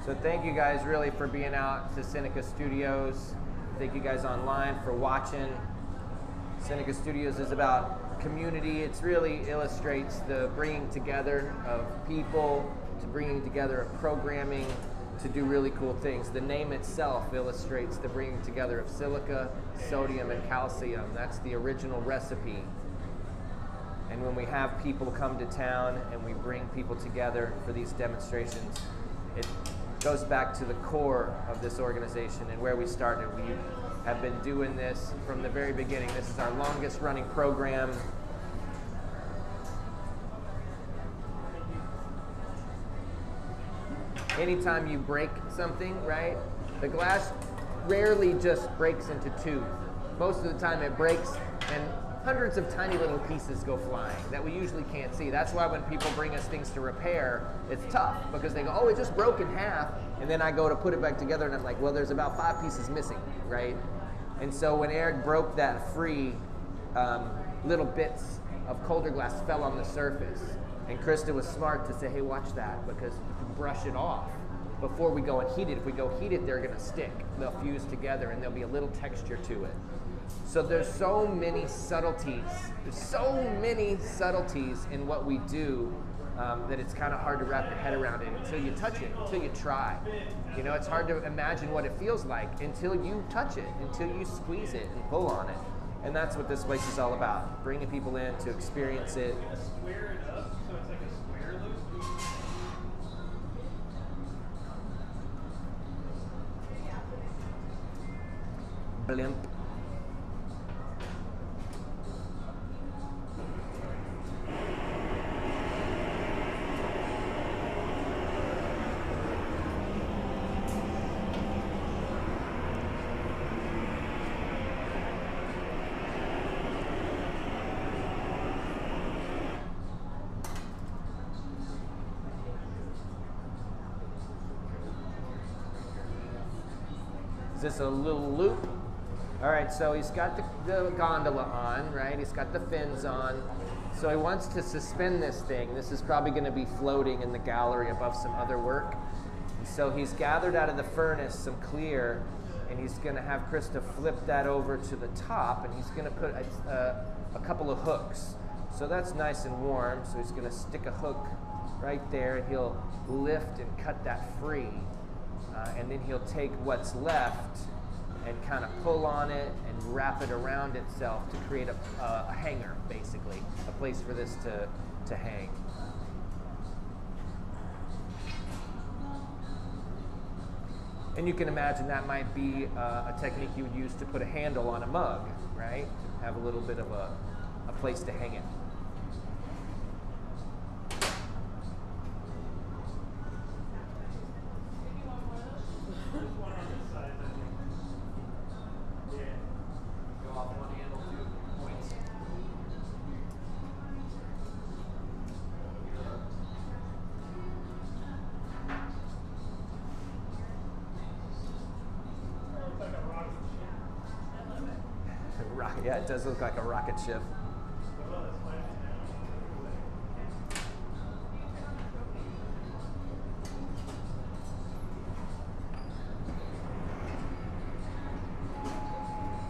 So thank you guys really for being out to Seneca Studios. Thank you guys online for watching. Seneca Studios is about community. It really illustrates the bringing together of people, to bringing together of programming, to do really cool things. The name itself illustrates the bringing together of silica, sodium, and calcium. That's the original recipe. And when we have people come to town and we bring people together for these demonstrations, it goes back to the core of this organization and where we started. We have been doing this from the very beginning. This is our longest running program. Anytime you break something, right, the glass rarely just breaks into two. Most of the time it breaks and hundreds of tiny little pieces go flying that we usually can't see. That's why when people bring us things to repair, it's tough because they go, oh, it just broke in half. And then I go to put it back together and I'm like, well, there's about 5 pieces missing, right? And so when Eric broke that free, little bits of colder glass fell on the surface. And Krista was smart to say, hey, watch that, because you can brush it off before we go and heat it. If we go heat it, they're gonna stick. They'll fuse together and there'll be a little texture to it. So there's so many subtleties. There's so many subtleties in what we do that it's kind of hard to wrap your head around it until you touch it, until you try. You know, it's hard to imagine what it feels like until you touch it, until you squeeze it and pull on it. And that's what this place is all about, bringing people in to experience it. Square it up, so it's like a square loop. Blimp. Is this a little loop? All right, so he's got the gondola on, right? He's got the fins on. So he wants to suspend this thing. This is probably going to be floating in the gallery above some other work. And so he's gathered out of the furnace some clear, and he's going to have Krista flip that over to the top, and he's going to put a couple of hooks. So that's nice and warm, so he's going to stick a hook right there, and he'll lift and cut that free. And then he'll take what's left and kind of pull on it and wrap it around itself to create a hanger, basically, a place for this to hang. And you can imagine that might be a technique you would use to put a handle on a mug, right? To have a little bit of a place to hang it. Yeah, it does look like a rocket ship.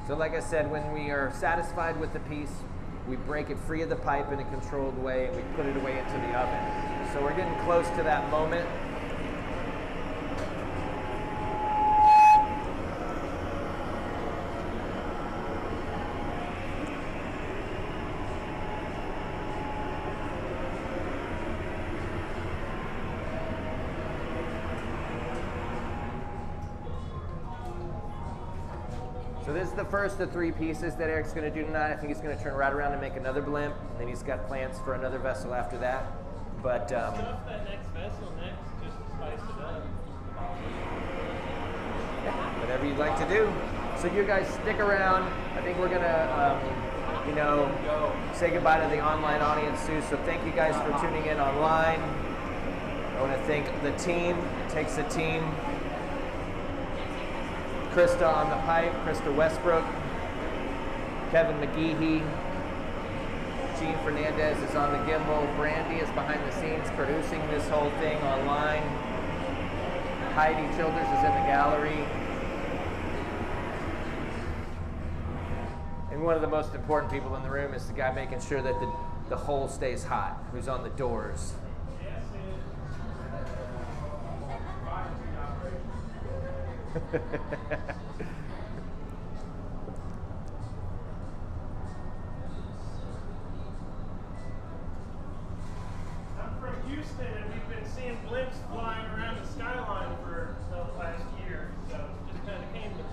So like I said, when we are satisfied with the piece, we break it free of the pipe in a controlled way and we put it away into the oven. So we're getting close to that moment. So this is the first of 3 pieces that Eric's going to do tonight. I think he's going to turn right around and make another blimp, and then he's got plans for another vessel after that. But Stuff that next vessel next, just to spice it up. Yeah, whatever you'd like to do. So you guys stick around. I think we're going to, say goodbye to the online audience too. So thank you guys for tuning in online. I want to thank the team. It takes a team. Krista on the pipe, Krista Westbrook, Kevin McGeehee, Gene Fernandez is on the gimbal, Brandy is behind the scenes producing this whole thing online, Heidi Childers is in the gallery, and one of the most important people in the room is the guy making sure that the hole stays hot, who's on the doors. I'm from Houston, and we've been seeing blimps flying around the skyline for the last year, so it just kind of came to me.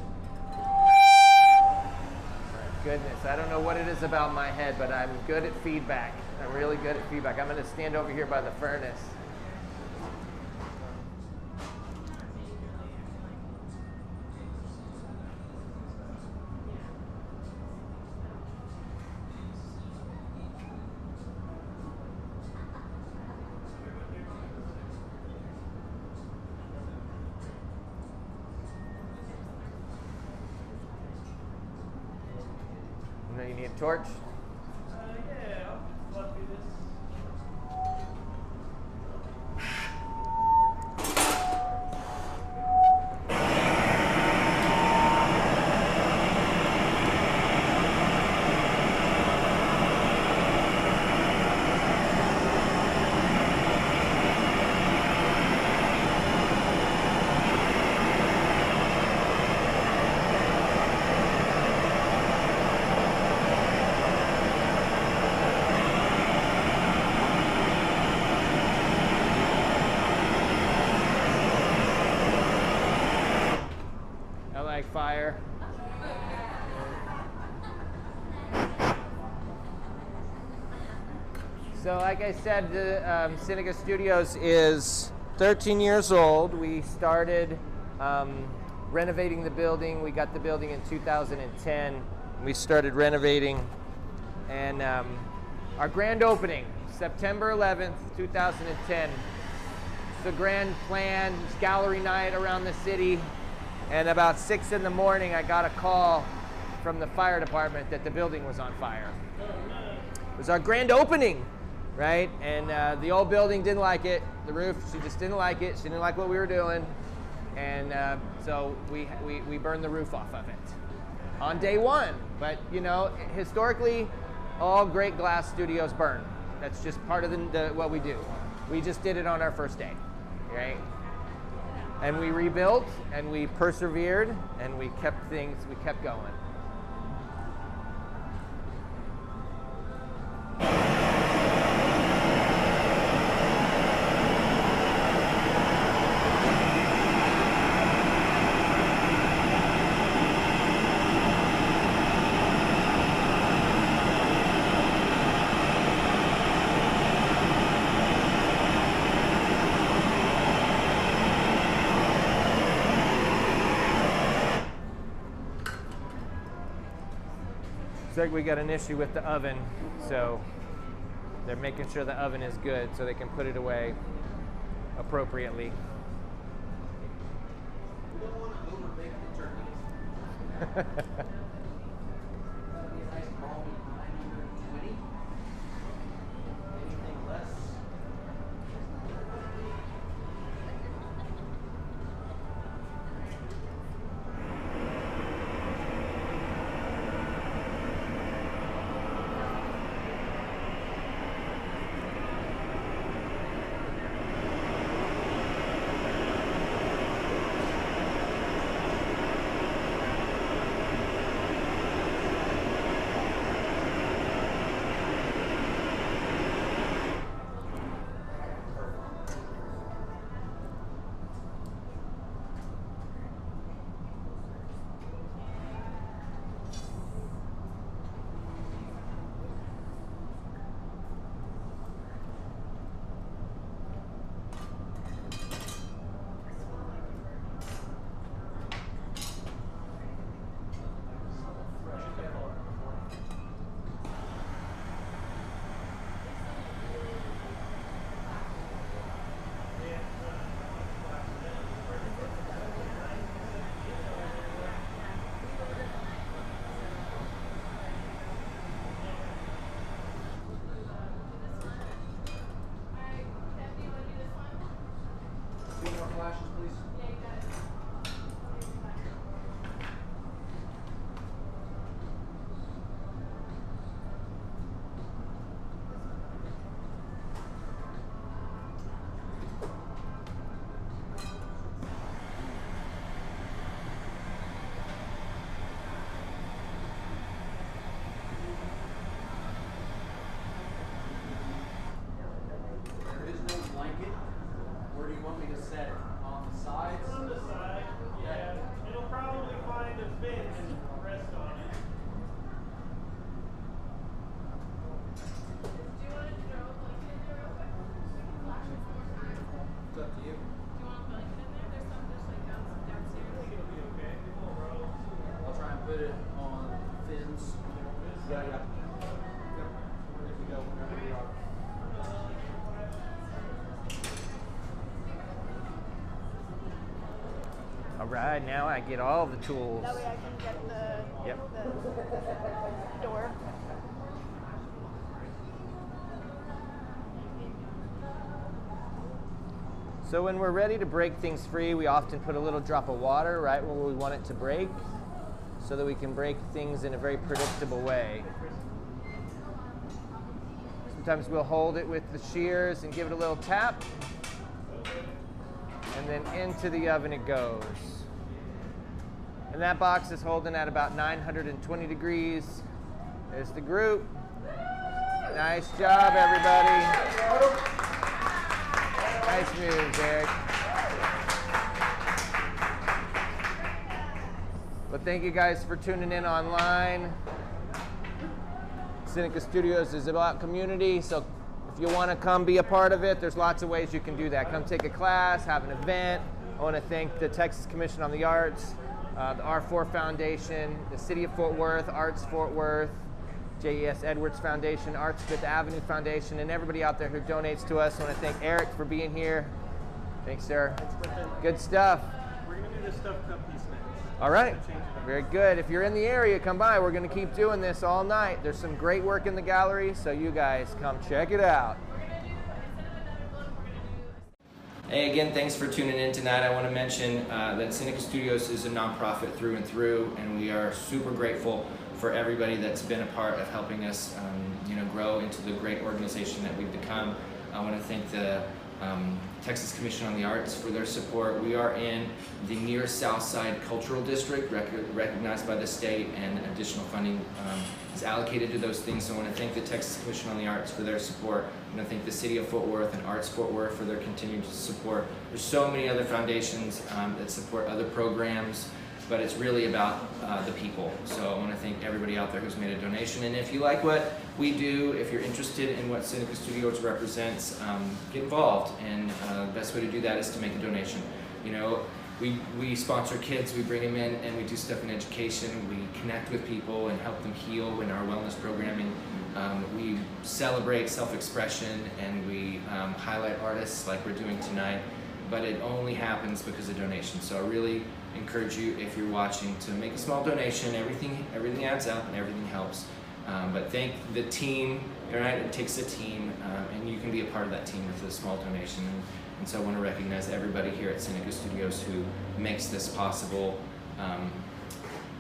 Goodness, I don't know what it is about my head, but I'm good at feedback. I'm really good at feedback. I'm going to stand over here by the furnace. You need a torch? Yeah, I'll do this. Fire. So like I said, the Seneca Studios is 13 years old. We started renovating the building. We got the building in 2010. We started renovating, and our grand opening, September 11th, 2010. It's the grand plan, gallery night around the city. And about 6 in the morning, I got a call from the fire department that the building was on fire. It was our grand opening, right? And the old building didn't like it. The roof, she just didn't like it. She didn't like what we were doing. And so we burned the roof off of it on day 1. But, you know, historically, all great glass studios burn. That's just part of what we do. We just did it on our first day, right? And we rebuilt, and we persevered, and we kept going. Looks like we got an issue with the oven, so they're making sure the oven is good so they can put it away appropriately. We don't want to overbake the turkey. That'll be a nice balmy 920. Anything less? Flashes, please. There is no blanket. Where do you want me to set it? On the sides? On the side, yeah. It'll probably find a fin and rest on it. Do you want to throw a blanket in there real quick? We can flash it one more time. It's up to you. Do you want a blanket in there? There's some just like downstairs. I think it'll be okay. It won't roll. I'll try and put it on fins. Yeah, yeah. Yep. We're good to go whenever you are. All right, now I get all the tools. That way I can get the, Yep. the door. So when we're ready to break things free, we often put a little drop of water right where we want it to break so that we can break things in a very predictable way. Sometimes we'll hold it with the shears and give it a little tap, and then into the oven it goes. And that box is holding at about 920 degrees. There's the group. Nice job, everybody. Nice moves, Eric. But thank you guys for tuning in online. Seneca Studios is about community, so if you want to come be a part of it, there's lots of ways you can do that. Come take a class, have an event. I want to thank the Texas Commission on the Arts, the R4 Foundation, the City of Fort Worth, Arts Fort Worth, J.E.S. Edwards Foundation, Arts Fifth Avenue Foundation, and everybody out there who donates to us. I want to thank Eric for being here. Thanks, sir. Good stuff. We're going to do the stuffed cup piece next. All right. Very good. If you're in the area, come by. We're going to keep doing this all night. There's some great work in the gallery, so you guys come check it out. Hey, again, thanks for tuning in tonight. I want to mention that Seneca Studios is a nonprofit through and through, and we are super grateful for everybody that's been a part of helping us grow into the great organization that we've become. I want to thank the Texas Commission on the Arts for their support. We are in the near South Side Cultural District, recognized by the state, and additional funding is allocated to those things. So I want to thank the Texas Commission on the Arts for their support. I want to thank the City of Fort Worth and Arts Fort Worth for their continued support. There's so many other foundations that support other programs, but it's really about the people. So I want to thank everybody out there who's made a donation. And if you like what we do, if you're interested in what Seneca Studios represents, get involved. And the best way to do that is to make a donation. You know, we sponsor kids, we bring them in, and we do stuff in education. We connect with people and help them heal in our wellness programming. We celebrate self-expression, and we highlight artists like we're doing tonight. But it only happens because of donations. So I really encourage you, if you're watching, to make a small donation. Everything adds up and everything helps. But thank the team, right? It takes a team, and you can be a part of that team with a small donation. And so I want to recognize everybody here at Seneca Studios who makes this possible.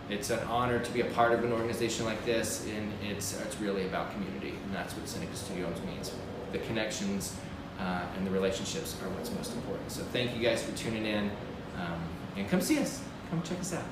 It's an honor to be a part of an organization like this, and it's really about community, and that's what Seneca Studios means. The connections and the relationships are what's most important. So thank you guys for tuning in, and come see us. Come check us out.